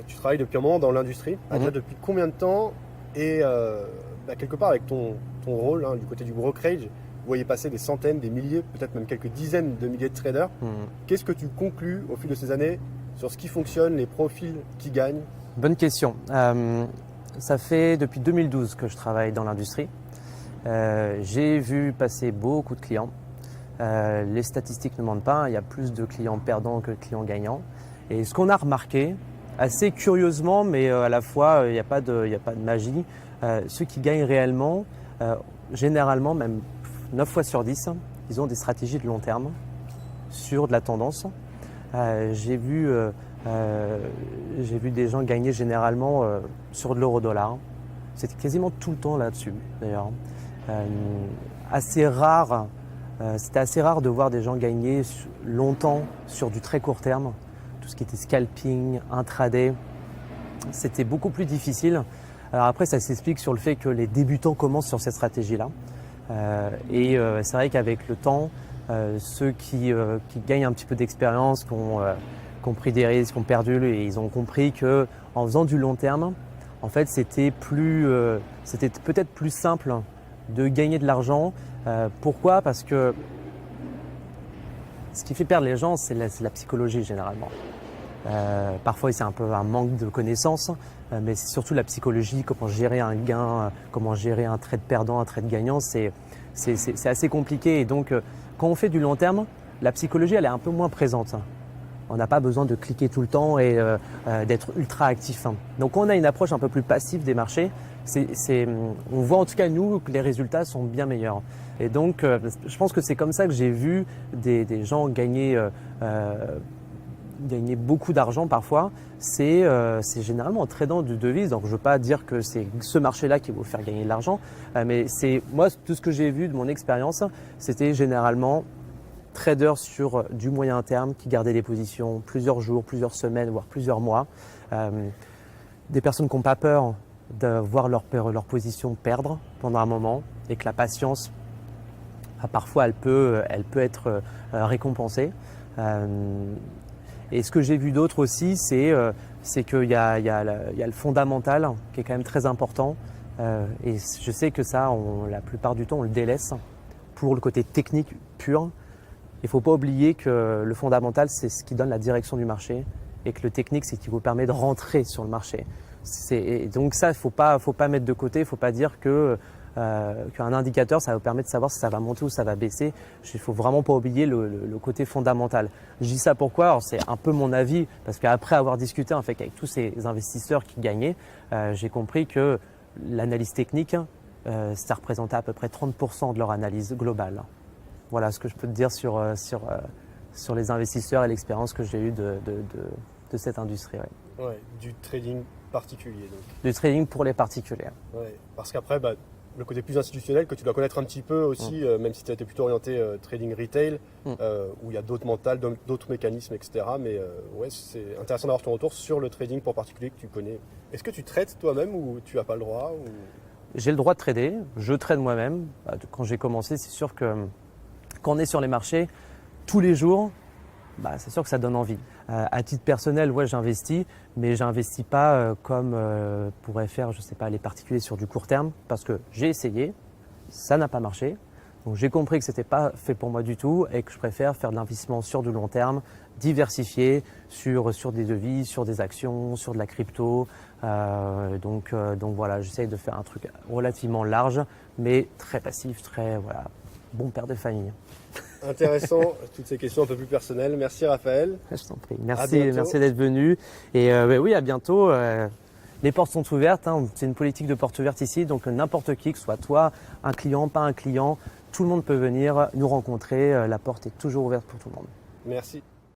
tu travailles depuis un moment dans l'industrie. Déjà depuis combien de temps? Et quelque part avec ton rôle du côté du brokerage, vous voyez passer des centaines, des milliers, peut-être même quelques dizaines de milliers de traders. Qu'est-ce que tu conclus au fil de ces années sur ce qui fonctionne, les profils qui gagnent? Bonne question. Ça fait depuis 2012 que je travaille dans l'industrie. J'ai vu passer beaucoup de clients. Les statistiques ne mentent pas, il y a plus de clients perdants que de clients gagnants. Et ce qu'on a remarqué, assez curieusement, mais à la fois il n'y a pas de magie, ceux qui gagnent réellement, généralement même 9 fois sur 10, ils ont des stratégies de long terme sur de la tendance. J'ai vu des gens gagner généralement sur de l'euro-dollar. C'était quasiment tout le temps là-dessus d'ailleurs. C'était assez rare de voir des gens gagner longtemps sur du très court terme. Tout ce qui était scalping, intraday, c'était beaucoup plus difficile. Alors après, ça s'explique sur le fait que les débutants commencent sur cette stratégie-là. C'est vrai qu'avec le temps, ceux qui gagnent un petit peu d'expérience, qui ont pris des risques, qui ont perdu, et ils ont compris qu'en faisant du long terme, en fait, c'était peut-être plus simple de gagner de l'argent. Pourquoi? Parce que ce qui fait perdre les gens, c'est la psychologie généralement. Parfois, c'est un peu un manque de connaissances, mais c'est surtout la psychologie, comment gérer un gain, comment gérer un trade perdant, un trade gagnant, c'est assez compliqué. Et donc, quand on fait du long terme, la psychologie, elle est un peu moins présente. On n'a pas besoin de cliquer tout le temps et d'être ultra actif. Donc, on a une approche un peu plus passive des marchés. On voit en tout cas, nous, que les résultats sont bien meilleurs. Et donc, je pense que c'est comme ça que j'ai vu des gens gagner beaucoup d'argent parfois. C'est généralement en tradant de devises. Donc, je ne veux pas dire que c'est ce marché-là qui va vous faire gagner de l'argent. Mais moi, tout ce que j'ai vu de mon expérience, c'était généralement traders sur du moyen terme qui gardaient des positions plusieurs jours, plusieurs semaines, voire plusieurs mois. Des personnes qui n'ont pas peur de voir leur position perdre pendant un moment et que la patience, parfois, elle peut être récompensée. Et ce que j'ai vu d'autres aussi, c'est qu'il y a le fondamental qui est quand même très important. Et je sais que ça, la plupart du temps, on le délaisse pour le côté technique pur. Il ne faut pas oublier que le fondamental, c'est ce qui donne la direction du marché et que le technique, c'est ce qui vous permet de rentrer sur le marché. Et donc ça, il ne faut pas mettre de côté, il ne faut pas dire qu'un indicateur, ça vous permet de savoir si ça va monter ou ça va baisser. Il ne faut vraiment pas oublier le côté fondamental. Je dis ça pourquoi? Alors c'est un peu mon avis, parce qu'après avoir discuté en fait, avec tous ces investisseurs qui gagnaient, j'ai compris que l'analyse technique, ça représentait à peu près 30% de leur analyse globale. Voilà ce que je peux te dire sur les investisseurs et l'expérience que j'ai eue de cette industrie. Ouais. Ouais, du trading particulier. Donc. Du trading pour les particuliers. Ouais, parce qu'après, le côté plus institutionnel que tu dois connaître un petit peu aussi, même si tu as été plutôt orienté trading retail, où il y a d'autres mentales, d'autres mécanismes, etc. Mais ouais, c'est intéressant d'avoir ton retour sur le trading pour particulier que tu connais. Est-ce que tu trades toi-même ou tu n'as pas le droit ou... J'ai le droit de trader, je trade moi-même. Quand j'ai commencé, c'est sûr que quand on est sur les marchés, tous les jours, c'est sûr que ça donne envie. À titre personnel, ouais, j'investis, mais j'investis pas comme pourraient faire, je sais pas, les particuliers sur du court terme, parce que j'ai essayé, ça n'a pas marché. Donc j'ai compris que c'était pas fait pour moi du tout et que je préfère faire de l'investissement sur du long terme, diversifié sur des devises, sur des actions, sur de la crypto. Donc voilà, j'essaye de faire un truc relativement large, mais très passif, très bon père de famille. Intéressant, toutes ces questions un peu plus personnelles. Merci Raphaël. Je t'en prie. Merci d'être venu. Et oui, à bientôt. Les portes sont ouvertes. C'est une politique de porte ouverte ici. Donc n'importe qui, que ce soit toi, un client, pas un client, tout le monde peut venir nous rencontrer. La porte est toujours ouverte pour tout le monde. Merci.